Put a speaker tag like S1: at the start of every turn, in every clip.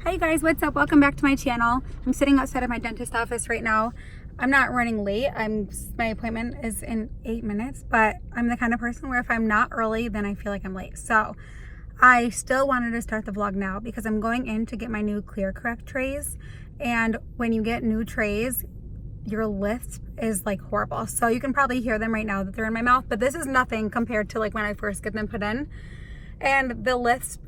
S1: Hi guys, what's up? Welcome back to my channel. I'm sitting outside of my dentist office right now. I'm not running late. My appointment is in 8 minutes, but I'm the kind of person where if I'm not early, then I feel like I'm late. So I still wanted to start the vlog now because I'm going in to get my new Clear Correct trays. And when you get new trays, your lisp is like horrible. So you can probably hear them right now that they're in my mouth, but this is nothing compared to like when I first get them put in. And the lisp,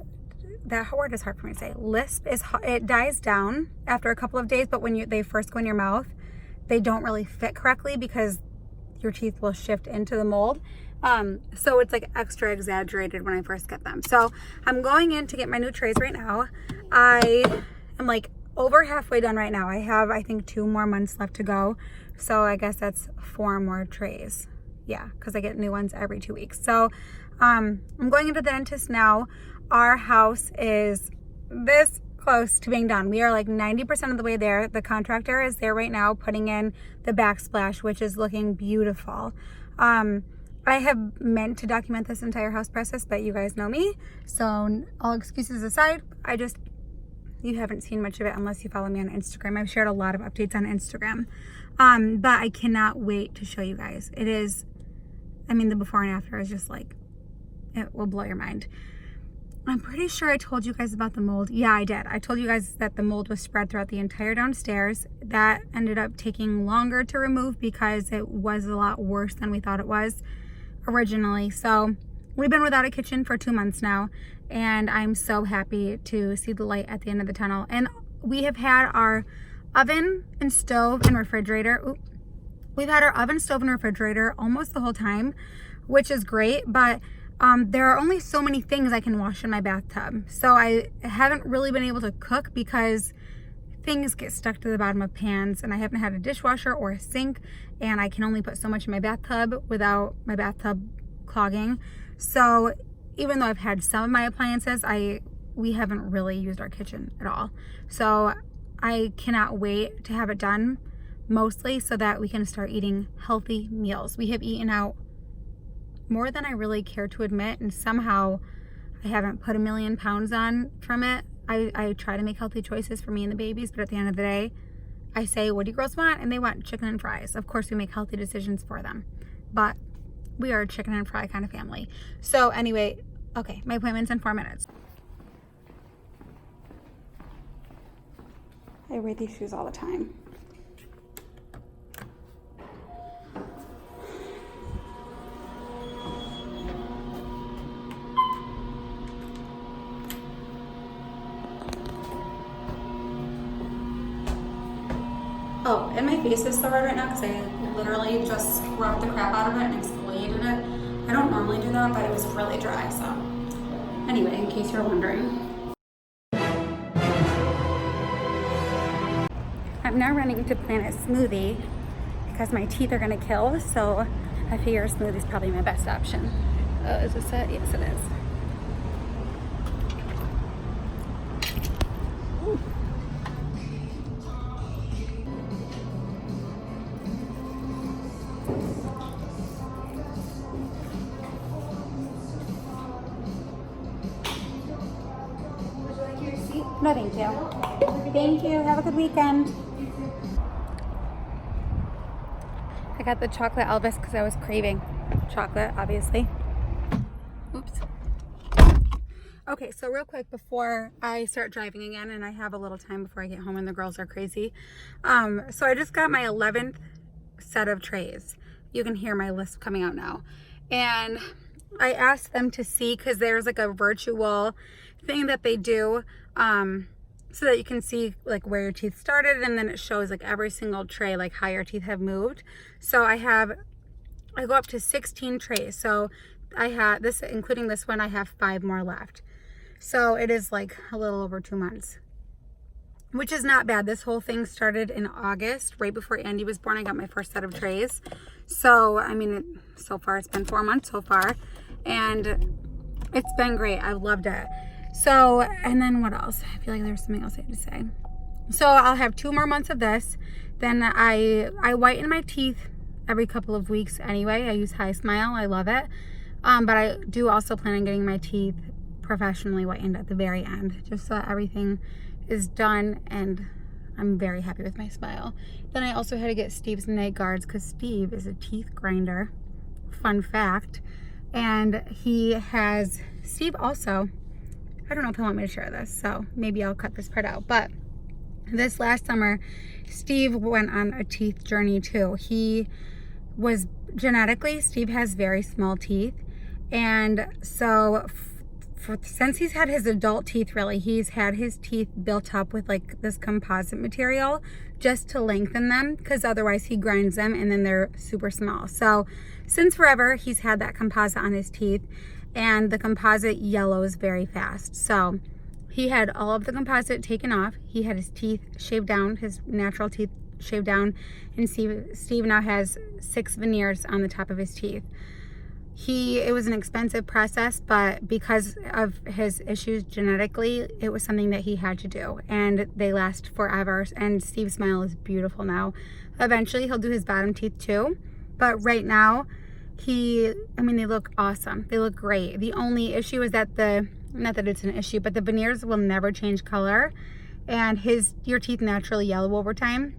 S1: that word is hard for me to say. Lisp it dies down after a couple of days, but when they first go in your mouth, they don't really fit correctly because your teeth will shift into the mold. So it's like extra exaggerated when I first get them. So I'm going in to get my new trays right now. I am like over halfway done right now. I have, I think, 2 more months left to go. So I guess that's 4 more trays. Yeah, because I get new ones every 2 weeks. So I'm going into the dentist now. Our house is this close to being done. We are like 90% of the way there. The contractor is there right now putting in the backsplash, which is looking beautiful. I have meant to document this entire house process, but you guys know me. So all excuses aside, you haven't seen much of it unless you follow me on Instagram. I've shared a lot of updates on Instagram. But I cannot wait to show you guys. It is, the before and after is just like, it will blow your mind. I'm pretty sure I told you guys about the mold. Yeah, I did. I told you guys that the mold was spread throughout the entire downstairs. That ended up taking longer to remove because it was a lot worse than we thought it was originally. So we've been without a kitchen for 2 months now, and I'm so happy to see the light at the end of the tunnel. And we have had our oven and stove and refrigerator. We've had our oven, stove, and refrigerator almost the whole time, which is great, but there are only so many things I can wash in my bathtub. So I haven't really been able to cook because things get stuck to the bottom of pans, and I haven't had a dishwasher or a sink, and I can only put so much in my bathtub without my bathtub clogging. So even though I've had some of my appliances, we haven't really used our kitchen at all. So I cannot wait to have it done, mostly so that we can start eating healthy meals. We have eaten out more than I really care to admit, and somehow I haven't put 1,000,000 pounds on from it. I try to make healthy choices for me and the babies, but at the end of the day, I say, what do you girls want? And they want chicken and fries. Of course, we make healthy decisions for them, but we are a chicken and fry kind of family. So anyway, okay, my appointment's in 4 minutes. I wear these shoes all the time. Oh, and my face is so red right now because I literally just scrubbed the crap out of it and exfoliated it. I don't normally do that, but it was really dry, so. Anyway, in case you're wondering. I'm now running to plan a smoothie because my teeth are gonna kill, so I figure a smoothie is probably my best option. Is this it? Yes, it is. Ooh. No, thank you. Thank you. Have a good weekend. I got the chocolate Elvis because I was craving chocolate, obviously. Oops. Okay, so real quick before I start driving again, and I have a little time before I get home and the girls are crazy. So I just got my 11th set of trays. You can hear my list coming out now. And I asked them to see, because there's like a virtual thing that they do so that you can see like where your teeth started, and then it shows like every single tray, like how your teeth have moved. So I go up to 16 trays. So I have this, including this one, I have 5 more left. So it is like a little over 2 months, which is not bad. This whole thing started in August, right before Andy was born. I got my first set of trays. So, so far it's been 4 months so far, and it's been great. I've loved it. So, and then what else? I feel like there's something else I had to say. So I'll have 2 more months of this. Then I whiten my teeth every couple of weeks anyway. I use High Smile. I love it. But I do also plan on getting my teeth professionally whitened at the very end, just so that everything is done, and I'm very happy with my smile. Then I also had to get Steve's night guards because Steve is a teeth grinder. Fun fact. And Steve also, I don't know if he'll want me to share this, so maybe I'll cut this part out, but this last summer, Steve went on a teeth journey too. He was genetically, Steve has very small teeth, and so since he's had his adult teeth, really, he's had his teeth built up with like this composite material just to lengthen them, because otherwise he grinds them and then they're super small. So since forever, he's had that composite on his teeth, and the composite yellows very fast. So he had all of the composite taken off. He had his teeth shaved down, his natural teeth shaved down, and Steve now has 6 veneers on the top of his teeth. It was an expensive process, but because of his issues genetically, it was something that he had to do, and they last forever. And Steve's smile is beautiful now. Eventually he'll do his bottom teeth too, but right now they look awesome. They look great. The only issue is that not that it's an issue, but the veneers will never change color, and your teeth naturally yellow over time.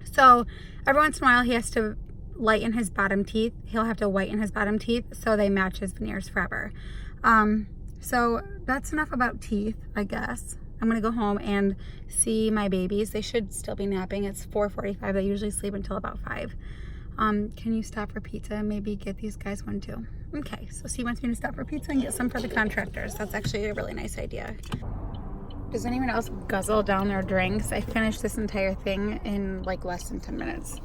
S1: So every once in a while he has to lighten his bottom teeth. He'll have to whiten his bottom teeth so they match his veneers forever. So that's enough about teeth, I guess. I'm gonna go home and see my babies. They should still be napping. It's 4:45. They usually sleep until about 5. Can you stop for pizza and maybe get these guys one too? Okay, so he wants me to stop for pizza and get some for the contractors. That's actually a really nice idea. Does anyone else guzzle down their drinks? I finished this entire thing in like less than 10 minutes.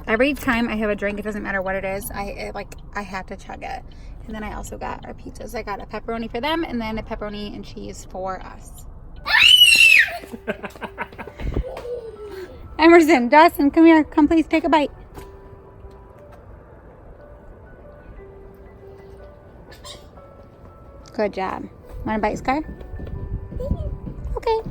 S1: Every time I have a drink, it doesn't matter what it is, I have to chug it. And then I also got our pizzas. I got a pepperoni for them and then a pepperoni and cheese for us. Emerson, Dawson, come here. Come please take a bite. Good job. Want a bite, Scar? Okay.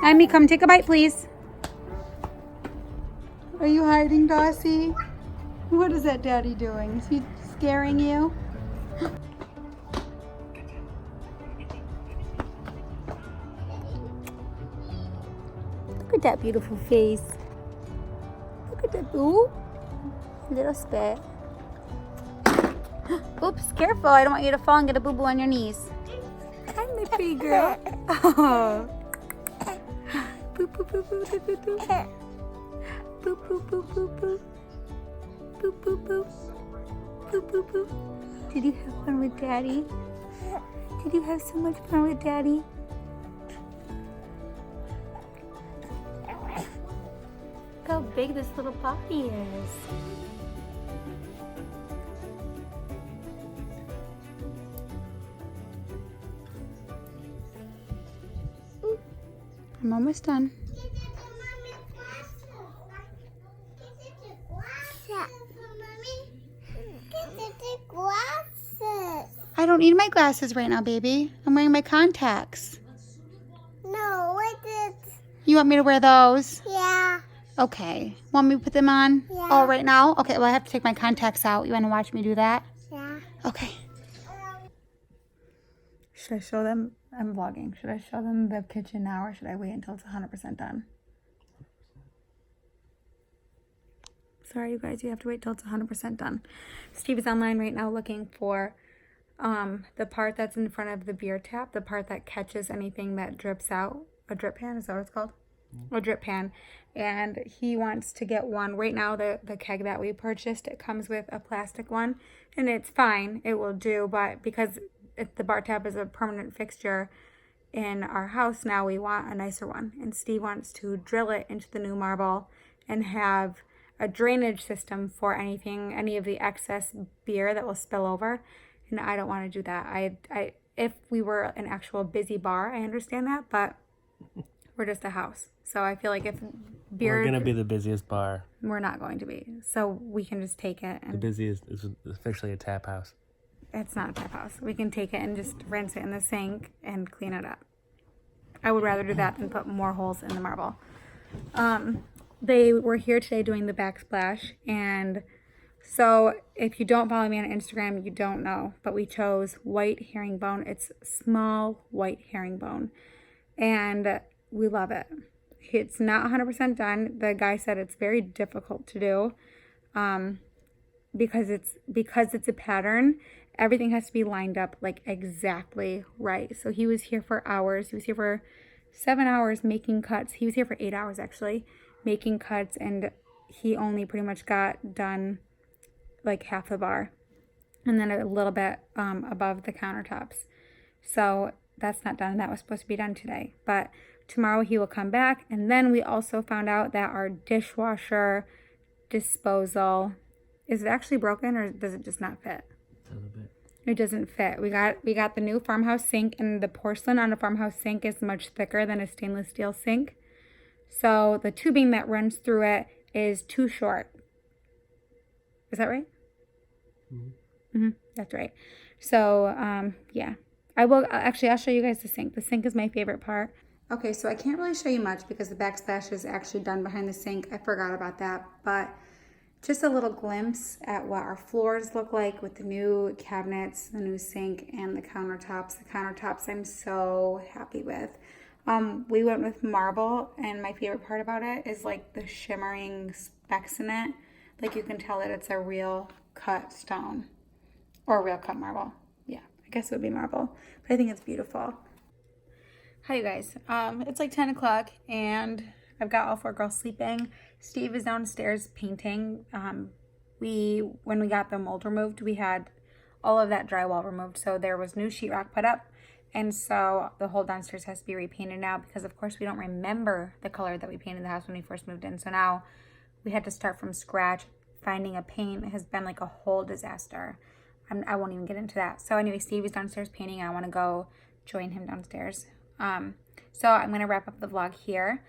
S1: Amy, come take a bite, please. Are you hiding, Dossie? What is that daddy doing? Is he scaring you? Look at that beautiful face. Look at that boo. Little spit. Oops, careful. I don't want you to fall and get a boo-boo on your knees. Hi, my pretty girl. Oh. Boo, boo, boo, boo, boo, boo, boo. Boo, boo, boo, boo, boo. Boo, boo, boo. Boo, boo, boo. Did you have fun with Daddy? Did you have so much fun with Daddy? Look how big this little puppy is. I'm almost done. I don't need my glasses right now, baby. I'm wearing my contacts.
S2: No, what is?
S1: You want me to wear those?
S2: Yeah.
S1: Okay. Want me to put them on?
S2: Yeah.
S1: Oh, right now? Okay, well, I have to take my contacts out. You want to watch me do that?
S2: Yeah.
S1: Okay. Should I show them? I'm vlogging. Should I show them the kitchen now, or should I wait until it's 100% done? Sorry, you guys. You have to wait till it's 100% done. Steve is online right now looking for the part that's in front of the beer tap, the part that catches anything that drips out. A drip pan, is that what it's called? A drip pan. And he wants to get one. Right now, the keg that we purchased, it comes with a plastic one, and it's fine. It will do, but because the bar tap is a permanent fixture in our house now, we want a nicer one. And Steve wants to drill it into the new marble and have a drainage system for any of the excess beer that will spill over. And I don't want to do that. If we were an actual busy bar, I understand that, but we're just a house. So I feel like if beer...
S3: We're going to be the busiest bar.
S1: We're not going to be. So we can just take it. And
S3: the busiest is officially a tap house.
S1: It's not a tap house. We can take it and just rinse it in the sink and clean it up. I would rather do that than put more holes in the marble. They were here today doing the backsplash, and so if you don't follow me on Instagram, you don't know, but we chose white herringbone. It's small white herringbone, and we love it. It's not 100% done. The guy said it's very difficult to do because it's a pattern. Everything has to be lined up like exactly right. So he was here for hours. He was here for 7 hours making cuts. He was here for 8 hours actually making cuts, and he only pretty much got done like half the bar and then a little bit above the countertops. So that's not done. That was supposed to be done today, but tomorrow he will come back. And then we also found out that our dishwasher disposal, is it actually broken or does it just not fit?
S3: A little bit.
S1: It doesn't fit. We got the new farmhouse sink, and the porcelain on a farmhouse sink is much thicker than a stainless steel sink. So the tubing that runs through it is too short. Is that right? That's right. So, yeah. I'll show you guys the sink. The sink is my favorite part. Okay, so I can't really show you much because the backsplash is actually done behind the sink. I forgot about that, but just a little glimpse at what our floors look like with the new cabinets, the new sink, and the countertops. The countertops I'm so happy with. We went with marble, and my favorite part about it is like the shimmering specks in it. Like you can tell that it's a real cut stone or real cut marble. Yeah, I guess it would be marble, but I think it's beautiful. Hi you guys, it's like 10 o'clock and I've got all 4 girls sleeping. Steve is downstairs painting. When we got the mold removed, we had all of that drywall removed, so there was new sheetrock put up, and so the whole downstairs has to be repainted now because of course we don't remember the color that we painted the house when we first moved in. So now we had to start from scratch. Finding a paint has been like a whole disaster. I won't even get into that. So anyway, Steve is downstairs painting. I want to go join him downstairs. So I'm going to wrap up the vlog here,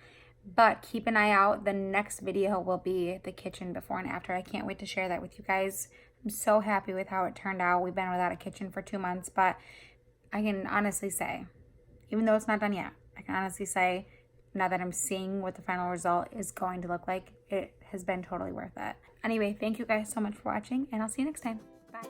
S1: but keep an eye out. The next video will be the kitchen before and after. I can't wait to share that with you guys. I'm so happy with how it turned out. We've been without a kitchen for 2 months, but I can honestly say, even though it's not done yet, I can honestly say, now that I'm seeing what the final result is going to look like, it has been totally worth it. Anyway, thank you guys so much for watching, and I'll see you next time. Bye.